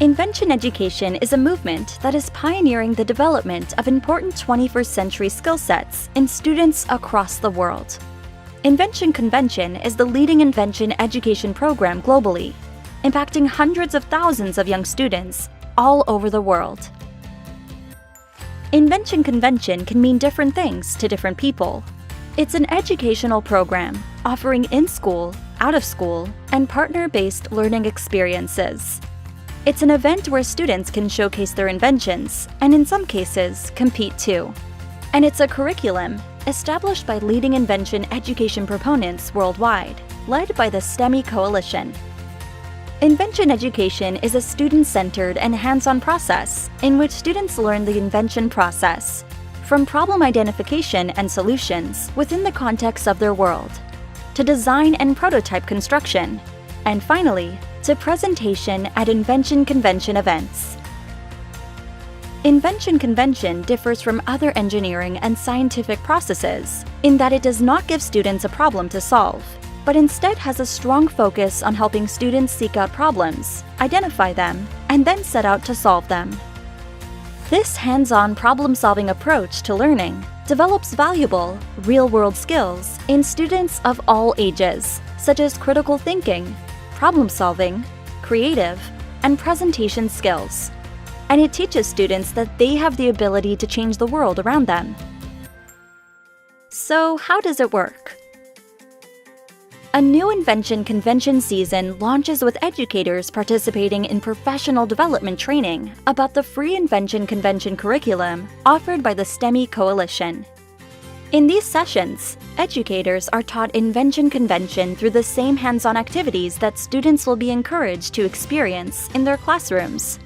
Invention education is a movement that is pioneering the development of important 21st century skill sets in students across the world. Invention Convention is the leading invention education program globally, impacting hundreds of thousands of young students all over the world. Invention Convention can mean different things to different people. It's an educational program offering in-school, out-of-school, and partner-based learning experiences. It's an event where students can showcase their inventions and, in some cases, compete too. And it's a curriculum established by leading invention education proponents worldwide, led by the STEMI Coalition. Invention education is a student-centered and hands-on process in which students learn the invention process, from problem identification and solutions within the context of their world, to design and prototype construction, and finally, to presentation at Invention Convention events. Invention Convention differs from other engineering and scientific processes in that it does not give students a problem to solve, but instead has a strong focus on helping students seek out problems, identify them, and then set out to solve them. This hands-on problem-solving approach to learning develops valuable, real-world skills in students of all ages, such as critical thinking, problem-solving, creative, and presentation skills. And it teaches students that they have the ability to change the world around them. So, how does it work? A new Invention Convention season launches with educators participating in professional development training about the free Invention Convention curriculum offered by the STEMI Coalition. In these sessions, educators are taught Invention Convention through the same hands-on activities that students will be encouraged to experience in their classrooms.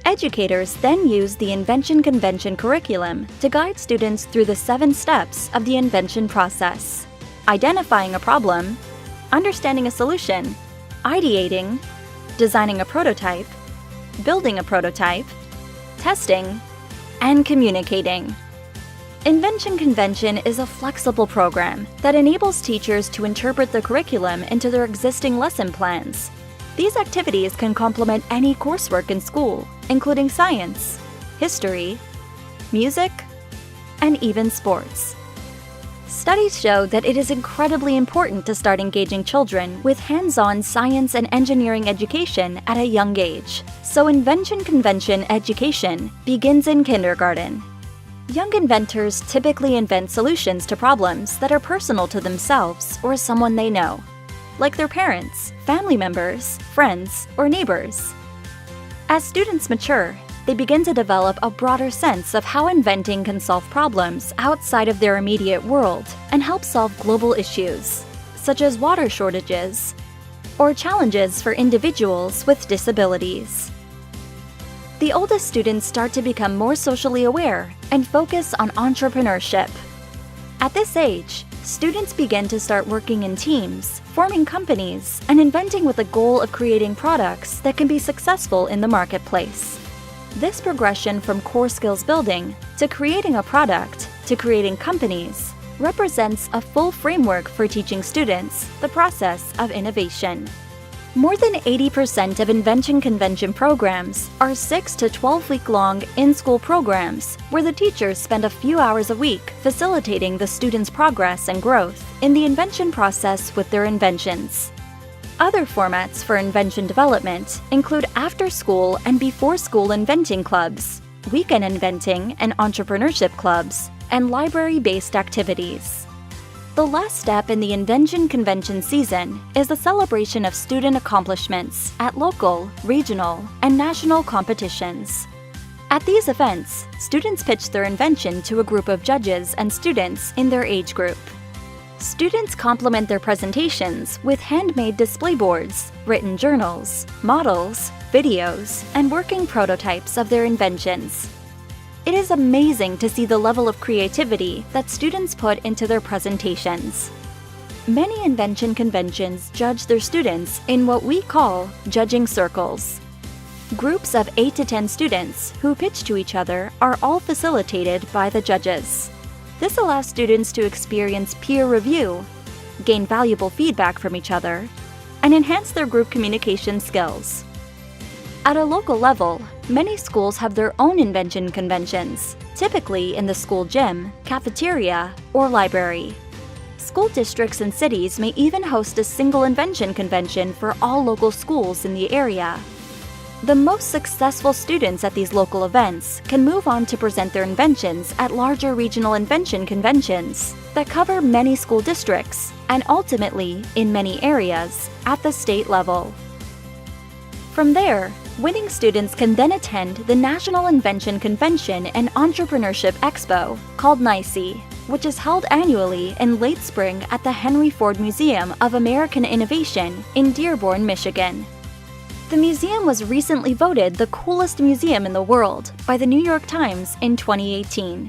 Educators then use the Invention Convention curriculum to guide students through the 7 steps of the invention process: identifying a problem, understanding a solution, ideating, designing a prototype, building a prototype, testing, and communicating. Invention Convention is a flexible program that enables teachers to interpret the curriculum into their existing lesson plans. These activities can complement any coursework in school, including science, history, music, and even sports. Studies show that it is incredibly important to start engaging children with hands-on science and engineering education at a young age, so Invention Convention education begins in kindergarten. Young inventors typically invent solutions to problems that are personal to themselves or someone they know, like their parents, family members, friends, or neighbors. As students mature, they begin to develop a broader sense of how inventing can solve problems outside of their immediate world and help solve global issues, such as water shortages or challenges for individuals with disabilities. The oldest students start to become more socially aware and focus on entrepreneurship. At this age, students begin to start working in teams, forming companies, and inventing with the goal of creating products that can be successful in the marketplace. This progression from core skills building to creating a product to creating companies represents a full framework for teaching students the process of innovation. More than 80% of Invention Convention programs are 6 to 12-week-long in-school programs where the teachers spend a few hours a week facilitating the students' progress and growth in the invention process with their inventions. Other formats for invention development include after-school and before-school inventing clubs, weekend inventing and entrepreneurship clubs, and library-based activities. The last step in the Invention Convention season is the celebration of student accomplishments at local, regional, and national competitions. At these events, students pitch their invention to a group of judges and students in their age group. Students complement their presentations with handmade display boards, written journals, models, videos, and working prototypes of their inventions. It is amazing to see the level of creativity that students put into their presentations. Many invention conventions judge their students in what we call judging circles. Groups of 8 to 10 students who pitch to each other are all facilitated by the judges. This allows students to experience peer review, gain valuable feedback from each other, and enhance their group communication skills. At a local level, many schools have their own invention conventions, typically in the school gym, cafeteria, or library. School districts and cities may even host a single invention convention for all local schools in the area. The most successful students at these local events can move on to present their inventions at larger regional invention conventions that cover many school districts and ultimately, in many areas, at the state level. From there, winning students can then attend the National Invention Convention and Entrepreneurship Expo, called NICE, which is held annually in late spring at the Henry Ford Museum of American Innovation in Dearborn, Michigan. The museum was recently voted the coolest museum in the world by the New York Times in 2018.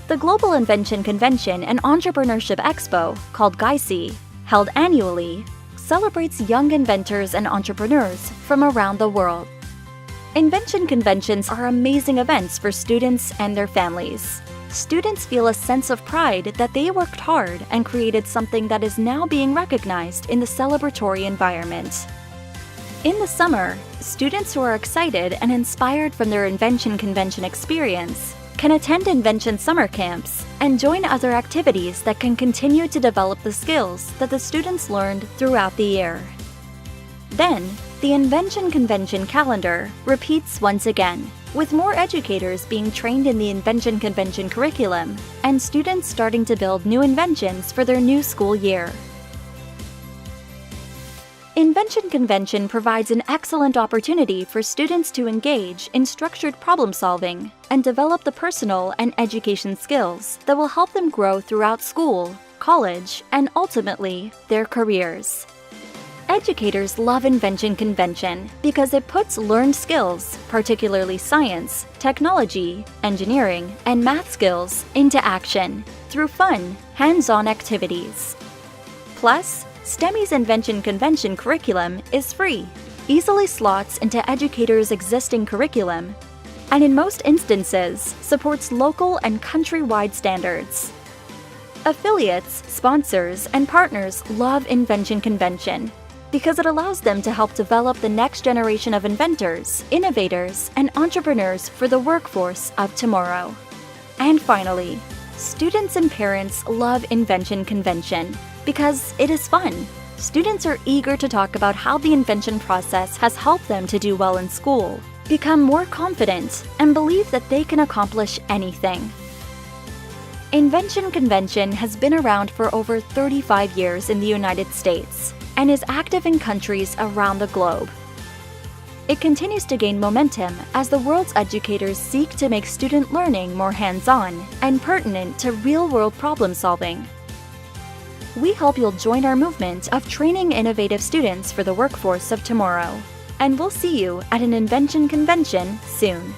The Global Invention Convention and Entrepreneurship Expo, called GICE, held annually, celebrates young inventors and entrepreneurs from around the world. Invention conventions are amazing events for students and their families. Students feel a sense of pride that they worked hard and created something that is now being recognized in the celebratory environment. In the summer, students who are excited and inspired from their Invention Convention experience can attend Invention summer camps and join other activities that can continue to develop the skills that the students learned throughout the year. Then, the Invention Convention calendar repeats once again, with more educators being trained in the Invention Convention curriculum and students starting to build new inventions for their new school year. Invention Convention provides an excellent opportunity for students to engage in structured problem solving and develop the personal and education skills that will help them grow throughout school, college, and ultimately, their careers. Educators love Invention Convention because it puts learned skills, particularly science, technology, engineering, and math skills, into action through fun, hands-on activities. Plus, STEMI's Invention Convention curriculum is free, easily slots into educators' existing curriculum, and in most instances supports local and countrywide standards. Affiliates, sponsors, and partners love Invention Convention because it allows them to help develop the next generation of inventors, innovators, and entrepreneurs for the workforce of tomorrow. And finally, students and parents love Invention Convention because it is fun. Students are eager to talk about how the invention process has helped them to do well in school, become more confident, and believe that they can accomplish anything. Invention Convention has been around for over 35 years in the United States and is active in countries around the globe. It continues to gain momentum as the world's educators seek to make student learning more hands-on and pertinent to real-world problem solving. We hope you'll join our movement of training innovative students for the workforce of tomorrow. And we'll see you at an Invention Convention soon.